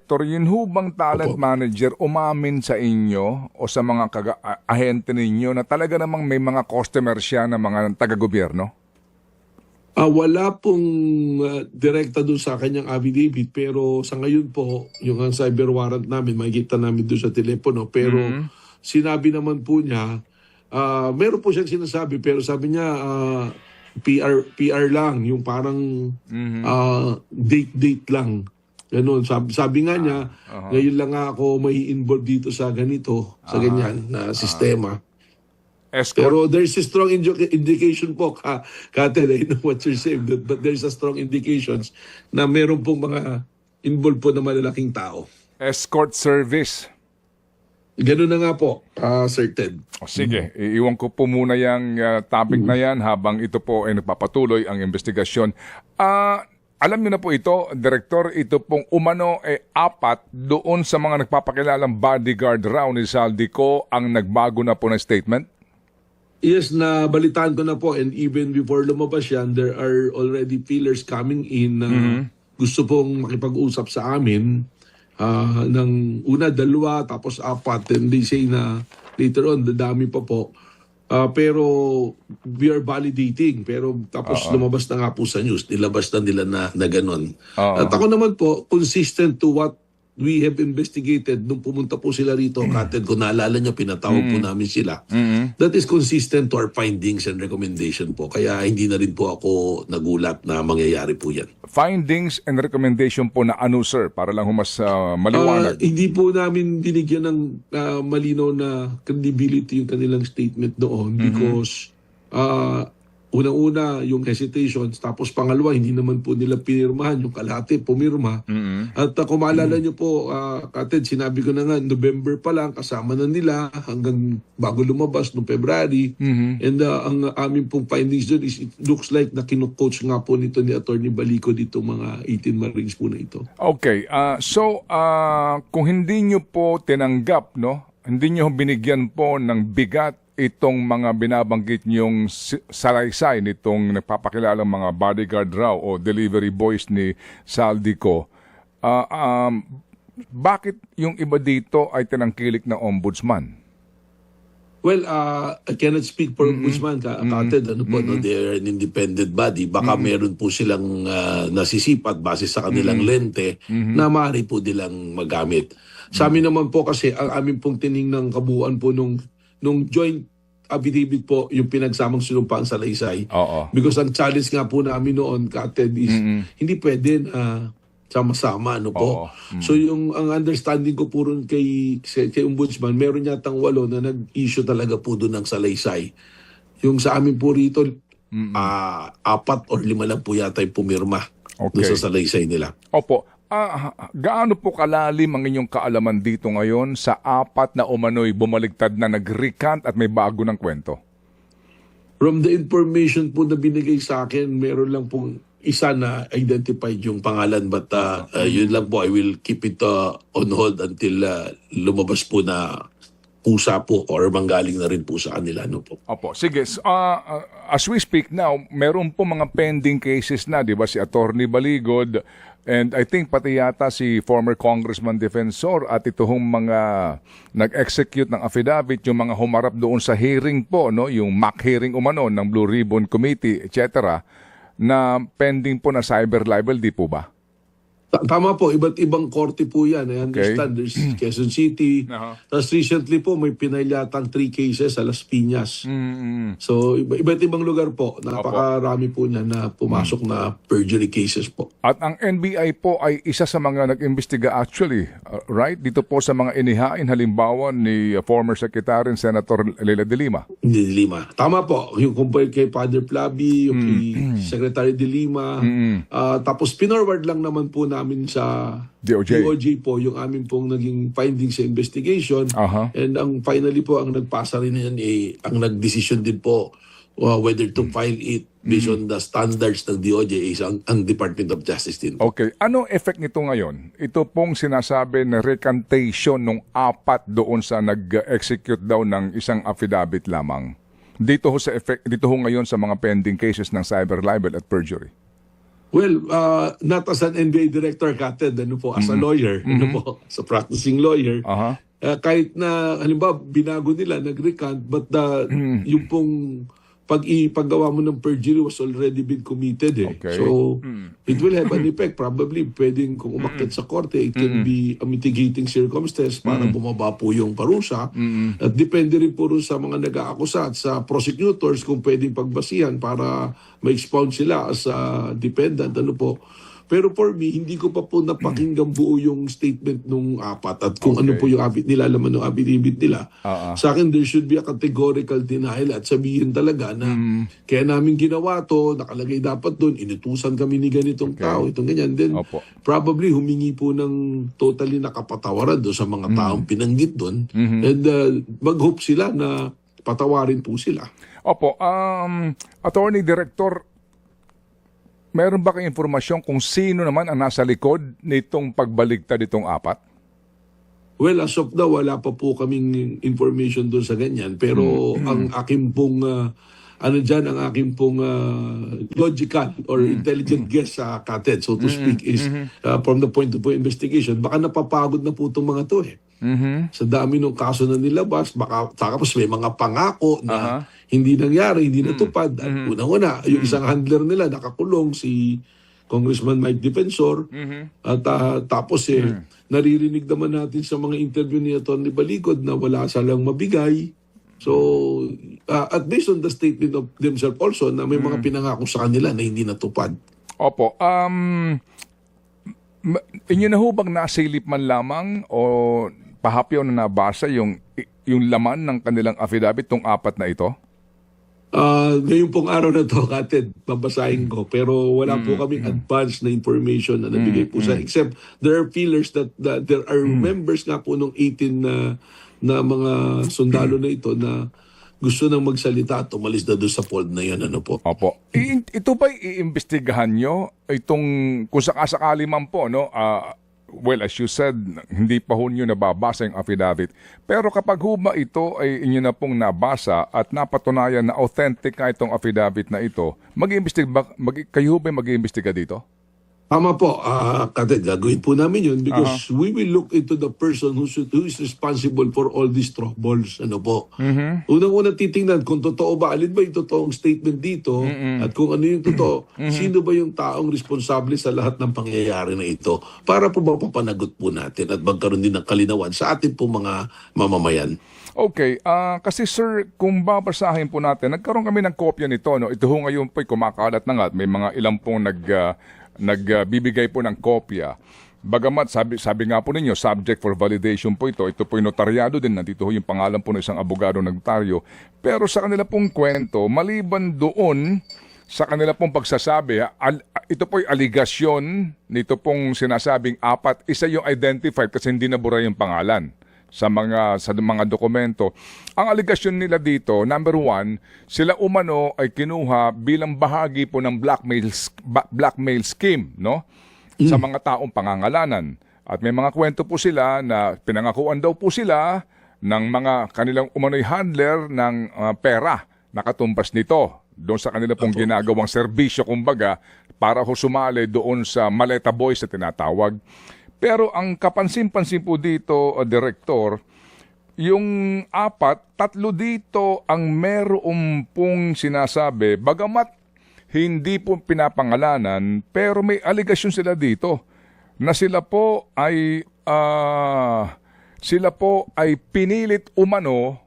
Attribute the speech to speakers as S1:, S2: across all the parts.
S1: Director, yun ho bang talent
S2: Opo.
S1: manager umamin sa inyo o sa mga ahente ninyo na talaga namang may mga customer siya na mga taga-gobyerno?
S2: Wala pong direkta doon sa kanyang affidavit, pero sa ngayon po, yung ang cyber warrant namin, makikita namin doon sa telepono. Pero sinabi naman po niya, meron po siyang sinasabi, pero sabi niya, PR lang, yung parang date lang. Ganun. Sabi nga niya, ngayon lang nga ako may involved dito sa ganito, sa ganyan na sistema.
S1: Escort?
S2: Pero there's a strong indication po, Kate, I know what you're saying, but there's a strong indications na meron pong mga involved po na malalaking tao.
S1: Escort service.
S2: Ganun na nga po, Sir Ted.
S1: O sige, iiwan ko po muna yung topic na yan habang ito po ay nagpapatuloy ang investigasyon. Alam niyo na po ito, Director, ito pong umano 4 doon sa mga nagpapakilalang bodyguard raw ni Saldico ang nagbago na po ng statement?
S2: Yes, na balitaan ko na po, and even before lumabas yan, there are already feelers coming in na gusto pong makipag-usap sa amin ng una, 2, tapos 4, and they say na later on, dadami pa po. Pero we are validating, pero tapos lumabas na nga po sa news, nilabas na nila na ganun. At ako naman po, consistent to what we have investigated nung pumunta po sila rito, Kated, kung naalala niyo, pinatawag po namin sila. That is consistent to our findings and recommendation po. Kaya hindi na rin po ako nagulat na mangyayari po yan.
S1: Findings and recommendation po na ano, sir? Para lang mas maliwanag.
S2: Hindi po namin binigyan ng malinaw na credibility yung kanilang statement doon because unang-una yung hesitations, tapos pangalawa, hindi naman po nila pinirmahan, yung kalahati pumirma. At kung maalala nyo po, Kated, sinabi ko na nga, November pa lang, kasama na nila hanggang bago lumabas, noong February. And ang aming pong findings doon is, it looks like na kinukoach nga po nito ni Atty. Balico dito mga 18 Marines po na ito.
S1: Okay, so kung hindi nyo po tinanggap, no, hindi nyo binigyan po ng bigat itong mga binabanggit niyong salaysay nitong nagpapakilalang mga bodyguard raw o delivery boys ni Saldico, bakit yung iba dito ay tinangkilik na ombudsman?
S2: Well, I cannot speak for ombudsman, Kated. Ano po, no, they are an independent body. Baka meron po silang nasisipat base sa kanilang lente na maaari po nilang magamit. Sa amin naman po kasi, ang amin pong tiningnang kabuuan po nung joint affidavit po yung pinagsamang sinumpang salaysay. Because ang challenge nga po namin noon, Kated, is hindi pwede sama-sama, ano po. So ang understanding ko po rin kay Ombudsman, meron yatang 8 na nag-issue talaga po doon ng salaysay. Yung sa amin po rito, 4 or 5 lang po yata yung pumirma doon sa salaysay nila.
S1: Opo. Gaano po kalalim ang inyong kaalaman dito ngayon sa 4 na umano'y bumaligtad na nag-recant at may bago ng kwento?
S2: From the information po na binigay sa akin, meron lang pong isa na identified yung pangalan, but yun lang po, I will keep it on hold until lumabas po na pusa po or manggaling na rin po sa kanila. No po.
S1: Opo, sige. As we speak now, meron po mga pending cases na, di ba? Si Atty. Baligod, and I think pati yata si former Congressman Defensor at ito hong mga nag-execute ng affidavit, yung mga humarap doon sa hearing po, no? Yung mock hearing umano ng Blue Ribbon Committee, etc., na pending po na cyber libel, di po ba?
S2: Tama po, iba't ibang korte po yan. I understand. There's Quezon City. Tapos recently po, may pinalyatang 3 cases sa Las Piñas. So, iba't ibang lugar po. Napakarami po niya na pumasok na perjury cases po.
S1: At ang NBI po ay isa sa mga nag-imbestiga actually, right? Dito po sa mga inihain, halimbawa ni former Secretary Senator Leila de Lima.
S2: De Lima. Tama po. Yung compare kay Father Plaby, yung kay Secretary de Lima. Tapos pinorward lang naman po namin sa DOJ po yung amin pong naging findings sa investigation. And ang finally po, ang nagpasa rin yan, ang nagdesisyon din po whether to file it based on the standards ng DOJ is ang Department of Justice din.
S1: Okay. Anong effect nito ngayon? Ito pong sinasabi na recantation ng 4 doon sa nag-execute daw ng isang affidavit lamang. Dito ho ngayon sa mga pending cases ng cyber libel at perjury.
S2: Well, not as an NBA director, Kated, as a lawyer, as a practicing lawyer,
S1: Aha.
S2: kahit na, halimbawa, binago nila, nag-recant, but yung pong paggawa mo ng perjury was already been committed eh.
S1: Okay.
S2: So, it will have an effect. Probably, pwedeng kung umakyat sa korte, it can be a mitigating circumstance para bumaba po yung parusa. At depende rin po rin sa mga nag-aakusa at sa prosecutors kung pwedeng pagbasihan para ma-expound sila as a defendant. Pero for me, hindi ko pa po napakinggan buo yung statement nung apat at kung ano po yung nilalaman ng affidavit nila. Sa akin, there should be a categorical denial at sabihin talaga na kaya namin ginawa to, nakalagay dapat doon, inutusan kami ni ganitong tao, itong ganyan. Then, probably humingi po ng totally nakapatawaran doon sa mga taong pinanggit doon. And mag-hope sila na patawarin po sila.
S1: Opo. Attorney Director, meron ba kayong informasyon kung sino naman ang nasa likod nitong pagbaligtad itong apat?
S2: Well, as of now, wala pa po kaming information doon sa ganyan. Pero ang aking pong, ang aking pong logical or intelligent guess sa Kated, so to speak, is from the point of view investigation, baka napapagod na po itong mga to eh. Sa dami ng kaso na nilabas, baka tapos may mga pangako na hindi nangyari, hindi natupad. At unang-una, yung isang handler nila nakakulong, si Congressman Mike Defensor. At tapos naririnig naman natin sa mga interview ni Atty. Baligod na wala silang mabigay. So, at based on the statement of themselves also, na may mga pinangako sa kanila na hindi natupad.
S1: Opo. Inyo na hubang nasilip man lamang o pahapyaw na nabasa yung laman ng kanilang affidavit, tong apat na ito?
S2: Ngayon pong araw na to, Kated, babasahin ko. Pero wala po kaming advance na information na nabigay po sa, except there are feelers that there are members nga po nung 18 na mga sundalo na ito na gusto nang magsalita at umalis na doon sa fold na yun.
S1: Opo. Ito ba iimbestigahan nyo? Itong, kung sakasakali man po, no? Well, as you said, hindi pa ho nyo nababasa yung affidavit. Pero kapag huma ito ay inyo na pong nabasa at napatunayan na authentic ka itong affidavit na ito, kayo ba mag-iimbestiga dito?
S2: Tama po, Kated, gagawin po namin yun because we will look into the person who is responsible for all these troubles. Unang-una titingnan kung totoo ba, alin ba yung totoong statement dito at kung ano yung totoo, sino ba yung taong responsable sa lahat ng pangyayari na ito para po mapapanagot po natin at magkaroon din ng kalinawan sa ating po mga mamamayan.
S1: Okay, kasi sir, kung babasahin po natin, nagkaroon kami ng kopya nito. No? Ito ho ngayon po'y kumakalat na nga at may mga ilang pong nagbibigay po ng kopya. Bagamat sabi nga po ninyo, subject for validation po ito. Ito po yung notaryado din. Nandito ho yung pangalan po ng isang abogado ng notaryo. Pero sa kanila pong kwento, maliban doon sa kanila pong pagsasabi, ito po yung aligasyon nito pong sinasabing apat. Isa yung identified kasi hindi nabura yung pangalan sa mga dokumento. Ang aligasyon nila dito, number one, sila umano ay kinuha bilang bahagi po ng blackmail scheme, no? Sa mga taong pangangalanan. At may mga kwento po sila na pinangakuan daw po sila ng mga kanilang umano'y handler ng pera na katumbas nito doon sa kanila pong ginagawang serbisyo, kumbaga, para ho sumali doon sa Maleta Boys na tinatawag. Pero ang kapansin-pansin po dito, Direktor, yung apat, 3 dito ang meron pong sinasabi, bagamat hindi po pinapangalanan, pero may aligasyon sila dito na sila po ay pinilit umano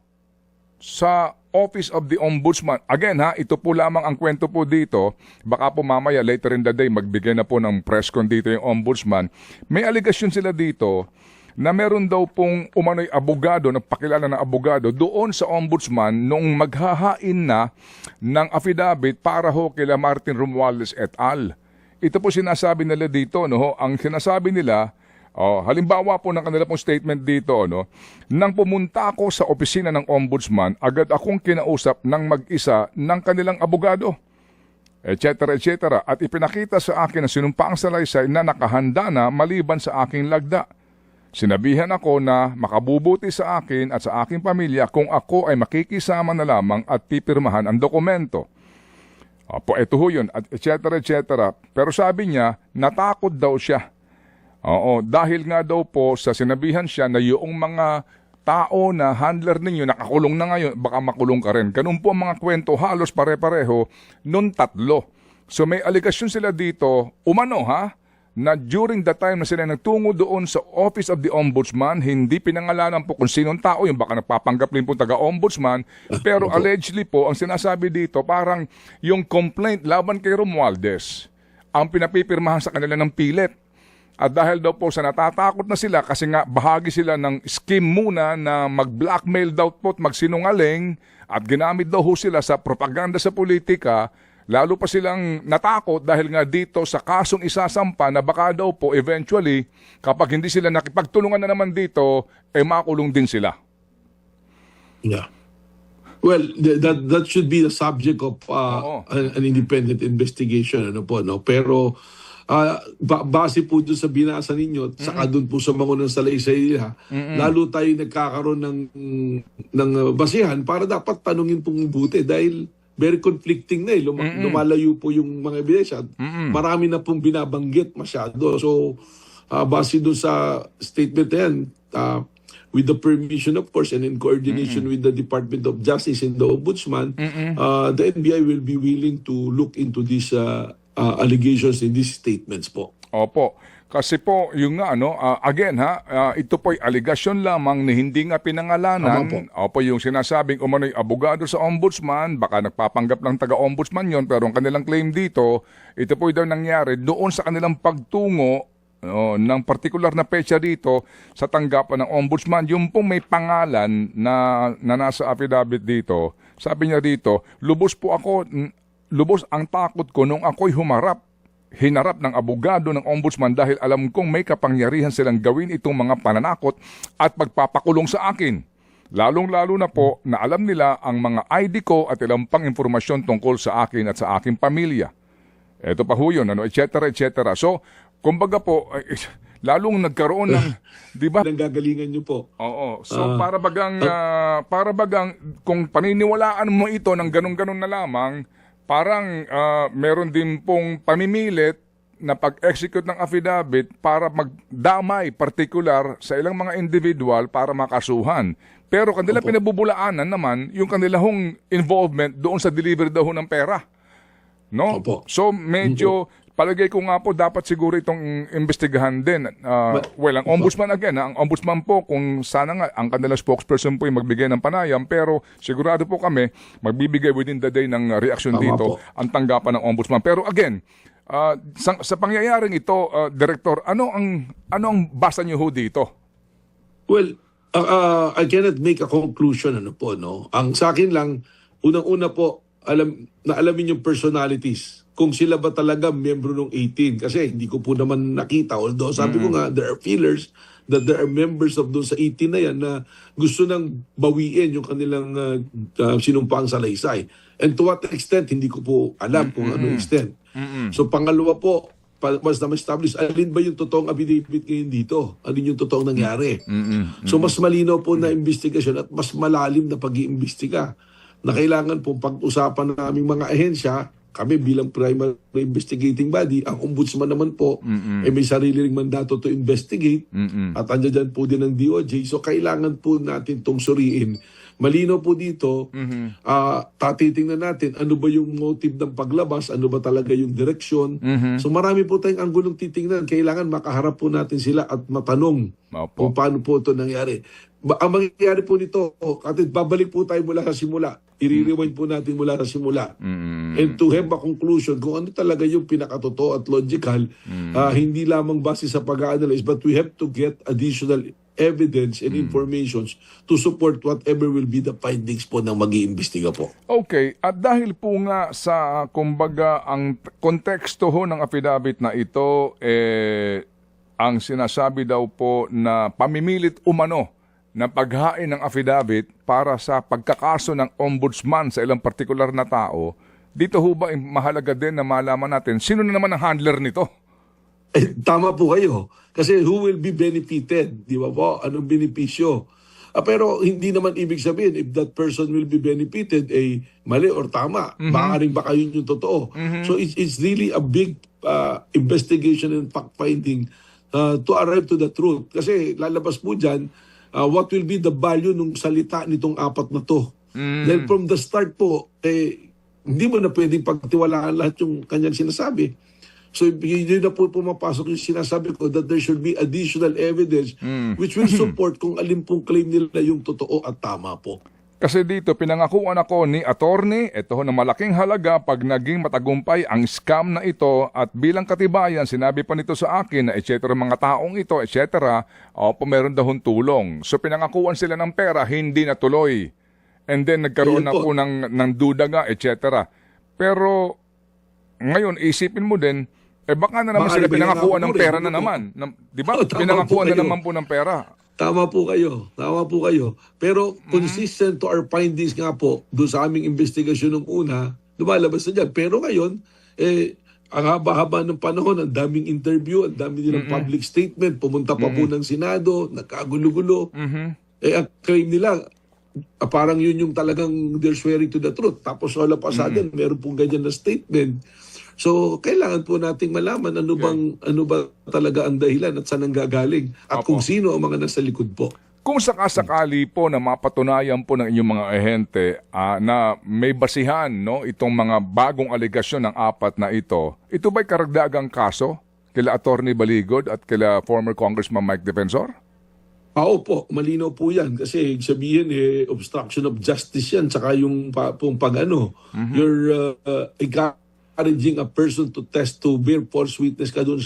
S1: sa Office of the Ombudsman. Again ito po lamang ang kwento po dito. Baka po mamaya later in the day magbigay na po ng press con dito yung Ombudsman. May aligasyon sila dito na meron daw pong umano'y abogado, nagpakilala ng abogado doon sa Ombudsman nung maghahain na ng affidavit para ho kila Martin Romualdez et al. Ito po sinasabi nila dito, no? Ang sinasabi nila, halimbawa po ng kanila pong statement dito, no? Nang pumunta ako sa opisina ng Ombudsman, agad akong kinausap ng mag-isa ng kanilang abogado, etc. etc. At ipinakita sa akin na sinumpaang salaysay na nakahanda na maliban sa aking lagda. Sinabihan ako na makabubuti sa akin at sa aking pamilya kung ako ay makikisama na lamang at pipirmahan ang dokumento. Opo, eto ho yun, at et cetera. Pero sabi niya, natakot daw siya. Oo, dahil nga daw po sa sinabihan siya na yung mga tao na handler ninyo nakakulong na ngayon, baka makulong ka rin. Ganun po ang mga kwento, halos pare-pareho, nun tatlo. So may aligasyon sila dito, umano na during the time na sila nagtungo doon sa Office of the Ombudsman, hindi pinangalanan po kung sinong tao, yung baka nagpapanggap rin po taga-ombudsman, pero allegedly po, ang sinasabi dito, parang yung complaint laban kay Romualdez, ang pinapipirmahan sa kanila ng pilit. At dahil daw po sa natatakot na sila, kasi nga bahagi sila ng scheme muna na mag-blackmail daw po at magsinungaling, at ginamit daw ho sila sa propaganda sa politika, lalo pa silang natakot dahil nga dito sa kasong isasampa na baka daw po eventually, kapag hindi sila nakipagtulungan na naman dito, makulong din sila.
S2: Yeah. Well, that should be the subject of an independent investigation, ano po, no? Pero base po doon sa binasa ninyo, saka doon po sa mga ng salaysay nila, lalo tayo nagkakaroon ng basihan para dapat tanungin pong buti dahil very conflicting na lumalayo po yung mga ebidensya. Marami na pong binabanggit masyado. So, base doon sa statement na yan, with the permission of course and in coordination with the Department of Justice and the Ombudsman, the NBI will be willing to look into these allegations in these statements po.
S1: Opo. Kasi po, yung nga, again ito po'y aligasyon lamang na hindi nga pinangalanan. Opo, yung sinasabing umano'y abogado sa ombudsman, baka nagpapanggap ng taga-ombudsman yon, pero ang kanilang claim dito, ito po'y daw nangyari doon sa kanilang pagtungo ng partikular na petsa dito sa tanggapan ng ombudsman. Yung pong may pangalan na nasa affidavit dito, sabi niya dito, lubos ang takot ko nung ako'y hinarap ng abogado ng ombudsman dahil alam kong may kapangyarihan silang gawin itong mga pananakot at pagpapakulong sa akin. Lalong-lalo na po na alam nila ang mga ID ko at ilang pang impormasyon tungkol sa akin at sa aking pamilya. Ito pa ho yun, et cetera. So, kumbaga po, lalong nagkaroon ng, di ba?
S2: Nanggagalingan nyo po.
S1: Oo. So, para bagang kung paniniwalaan mo ito ng ganun-ganun na lamang, parang meron din pong pamimilit na pag-execute ng affidavit para magdamay particular sa ilang mga individual para makasuhan. Pero kanila pinabubulaanan naman yung kanilang involvement doon sa delivery daw ng pera. No? So medyo palagay ko nga po dapat siguro itong investigahan din. Ang ombudsman ang ombudsman po kung sana nga ang kanilang spokesperson po yung magbigay ng panayam, pero sigurado po kami magbibigay within the day ng reaksyon dito ang tanggapan ng ombudsman. Pero again, sa pangyayaring ito, Director, ano ang basa niyo ho dito?
S2: Well, I cannot make a conclusion no. Ang sa akin lang, unang-una po, alamin yung personalities. Kung sila ba talaga membro ng 18. Kasi hindi ko po naman nakita. Although sabi ko nga, there are feelers that there are members of doon sa 18 na yan na gusto nang bawiin yung kanilang sinumpang salaysay. And to what extent, hindi ko po alam kung anong extent. So pangalawa po, mas na-establish, alin ba yung totoong affidavit ngayon dito? Alin yung totoong nangyari? So mas malinaw po na investigasyon at mas malalim na pag-iimbestiga na kailangan po pag-usapan ng aming mga ahensya. Kami bilang primary investigating body, ang ombudsman naman po, may sarili ring mandato to investigate at andyan po din ang DOJ. So kailangan po natin itong suriin. Malino po dito, tatitingnan natin ano ba yung motive ng paglabas, ano ba talaga yung direksyon. So marami po tayong anggulong titingnan. Kailangan makaharap po natin sila at matanong kung paano po ito nangyari. Ang mangyayari po nito, katid babalik po tayo mula sa simula. I-rewind po natin mula sa simula. And to have a conclusion kung ano talaga yung pinakatotoo at logical, hindi lamang base sa pag-analyze, but we have to get additional evidence and informations to support whatever will be the findings po ng mag-iimbestiga po.
S1: Okay, at dahil po nga sa, kumbaga, ang konteksto ho ng affidavit na ito, ang sinasabi daw po na pamimilit umano na paghain ng affidavit para sa pagkakaso ng ombudsman sa ilang partikular na tao, dito ho ba mahalaga din na malaman natin sino na naman ang handler nito?
S2: Tama po kayo. Kasi who will be benefited? Di ba po? Anong benepisyo? Pero hindi naman ibig sabihin if that person will be benefited mali or tama. Baka yun yung totoo. So it's really a big investigation and fact-finding to arrive to the truth. Kasi lalabas po dyan what will be the value ng salita nitong apat na to. Then from the start po, hindi mo na pwedeng pagtiwalaan lahat yung kanyang sinasabi. So yun na po pumapasok yung sinasabi ko that there should be additional evidence which will support kung alin pong claim nila yung totoo at tama po.
S1: Kasi dito, pinangakuan ako ni attorney, ito ho na malaking halaga pag naging matagumpay ang scam na ito at bilang katibayan, sinabi pa nito sa akin na etc. mga taong ito, etc. Meron daw tulong. So pinangakuan sila ng pera, hindi natuloy. And then nagkaroon na po ng duda nga, etc. Pero ngayon, isipin mo din, baka na naman sila pinangakuan ng pera na naman. Di ba? Pinangakuan na naman po ng pera.
S2: Tama po kayo. Pero consistent to our findings nga po, doon sa aming investigasyon nung una, lumalabas na dyan. Pero ngayon, ang haba-haba ng panahon, ang daming interview, ang dami nilang public statement, pumunta pa po ng Senado, nagkagulo-gulo. Ang claim nila, parang yun yung talagang they're swearing to the truth. Tapos all of a sudden, meron pong ganyan na statement. So, kailangan po nating malaman ano ba talaga ang dahilan at saan ang gagaling at kung sino ang mga nasa likod po.
S1: Kung sakasakali po na mapatunayan po ng inyong mga ahente na may basihan itong mga bagong aligasyon ng apat na ito ba'y karagdagang kaso kila Attorney Baligod at kila former Congressman Mike Defensor?
S2: Opo, malinaw po yan kasi sabihin obstruction of justice yan tsaka yung you're encouraging a person to bear false witness ka doon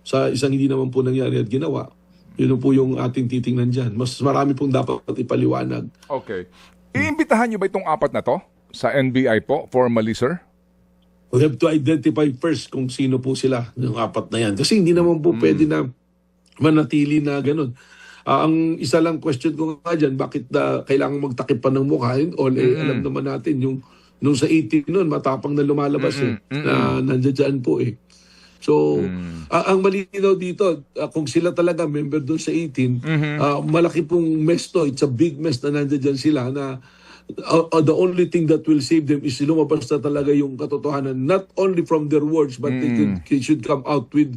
S2: sa isang hindi naman po nangyari at ginawa. Yun po yung ating titingnan dyan. Mas marami pong dapat ipaliwanag.
S1: Okay. Iimbitahan niyo ba itong apat na to sa NBI po, formally, sir?
S2: We have to identify first kung sino po sila, yung apat na yan. Kasi hindi naman po pwede na manatili na ganun. Ang isa lang question ko nga dyan, bakit kailangan magtakip pa ng mukha? Alam naman natin, nung sa 18 noon, matapang na lumalabas na nandiyan po So, ang malinaw dito, kung sila talaga member doon sa 18, malaki pong mess to. It's a big mess na nandiyan sila na the only thing that will save them is lumabas na talaga yung katotohanan. Not only from their words, but they should come out with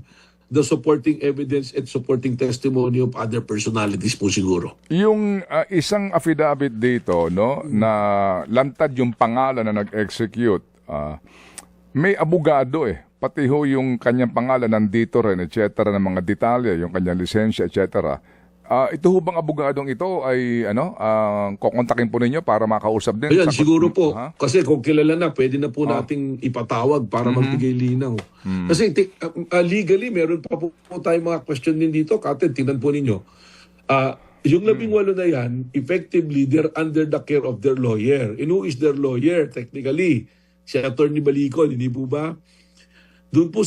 S2: the supporting evidence and supporting testimony of other personalities po siguro.
S1: Yung isang affidavit dito, na lantad yung pangalan na nag-execute, may abogado pati ho yung kanyang pangalan nandito rin, etc. ng mga detalye, yung kanyang lisensya, etc. Ito ho bang abogadong ito ay kukontakin po ninyo para makausap din?
S2: Ayan, siguro po. Kasi kung kilala na, pwede na po nating ipatawag para magbigay linaw. Kasi legally, meron pa po tayong mga question din dito. Kapatid, tingnan po ninyo. Yung 18 na yan, effectively, they're under the care of their lawyer. And who is their lawyer? Technically, si Attorney Baligod, hindi po ba? Doon po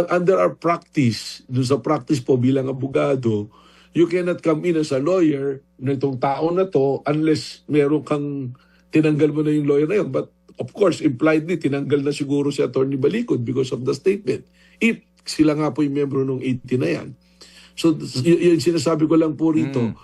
S2: under our practice, doon sa practice po bilang abogado, you cannot come in as a lawyer na itong tao na to unless meron kang tinanggal mo na yung lawyer na yun. But of course, impliedly, tinanggal na siguro si Attorney Baligod because of the statement. If sila nga po yung membro ng 18 na yan. So, yun sinasabi ko lang po rito.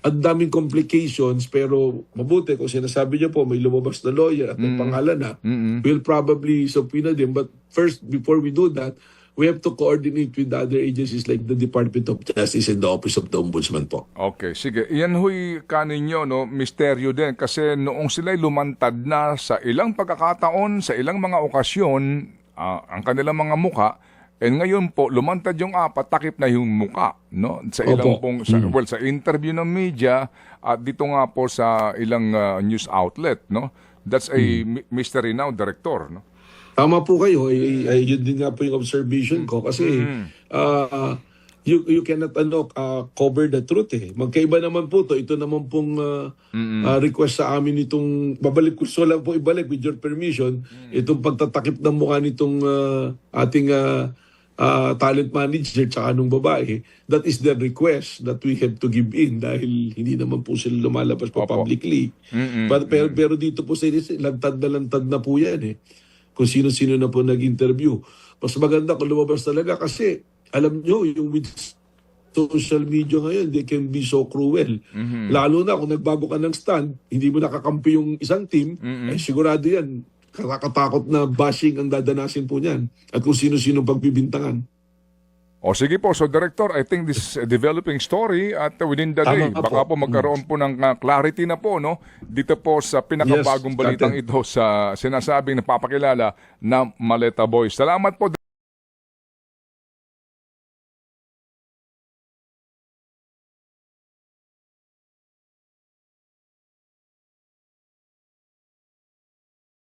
S2: Ang daming complications, pero mabuti kung sinasabi niyo po may lumabas na lawyer at may pangalan na, we'll probably subpoena them. But first, before we do that, we have to coordinate with other agencies like the Department of Justice and the Office of the Ombudsman po.
S1: Okay, sige. Yan huy kaninyo, misteryo din. Kasi noong sila'y lumantad na sa ilang pagkakataon, sa ilang mga okasyon, ang kanilang mga muka, ngayon po, lumantad yung apat, takip na yung muka, sa ilang pong, sa interview ng media, at dito nga po sa ilang news outlet, That's a mystery now, Director,
S2: Tama po kayo. Yun din nga po yung observation ko kasi you cannot cover the truth Magkaiba naman po to. Ito naman pong request sa amin itong babalik ko lang po ibalik with your permission itong pagtatakip ng mukha nitong ating talent manager tsaka nung babae. That is the request that we have to give in dahil hindi naman po sila lumalabas pa publicly. Pero dito po sa lantad na po yan kung sino-sino na po nag-interview. Mas maganda kung lumabas talaga kasi alam nyo, yung social media ngayon, they can be so cruel. Lalo na kung nagbago ka ng stand, hindi mo nakakampi yung isang team, eh sigurado yan, kakatakot na bashing ang dadanasin po niyan. At kung sino-sino pagbibintangan.
S1: O sige po, so Director, I think this is a developing story at within the day,
S2: Tama nga
S1: baka
S2: po.
S1: po magkaroon po ng clarity na po, no? Dito po sa pinakabagong
S2: Yes,
S1: balitang
S2: Captain.
S1: ito sa sinasabing napapakilala na Maleta Boys. Salamat po.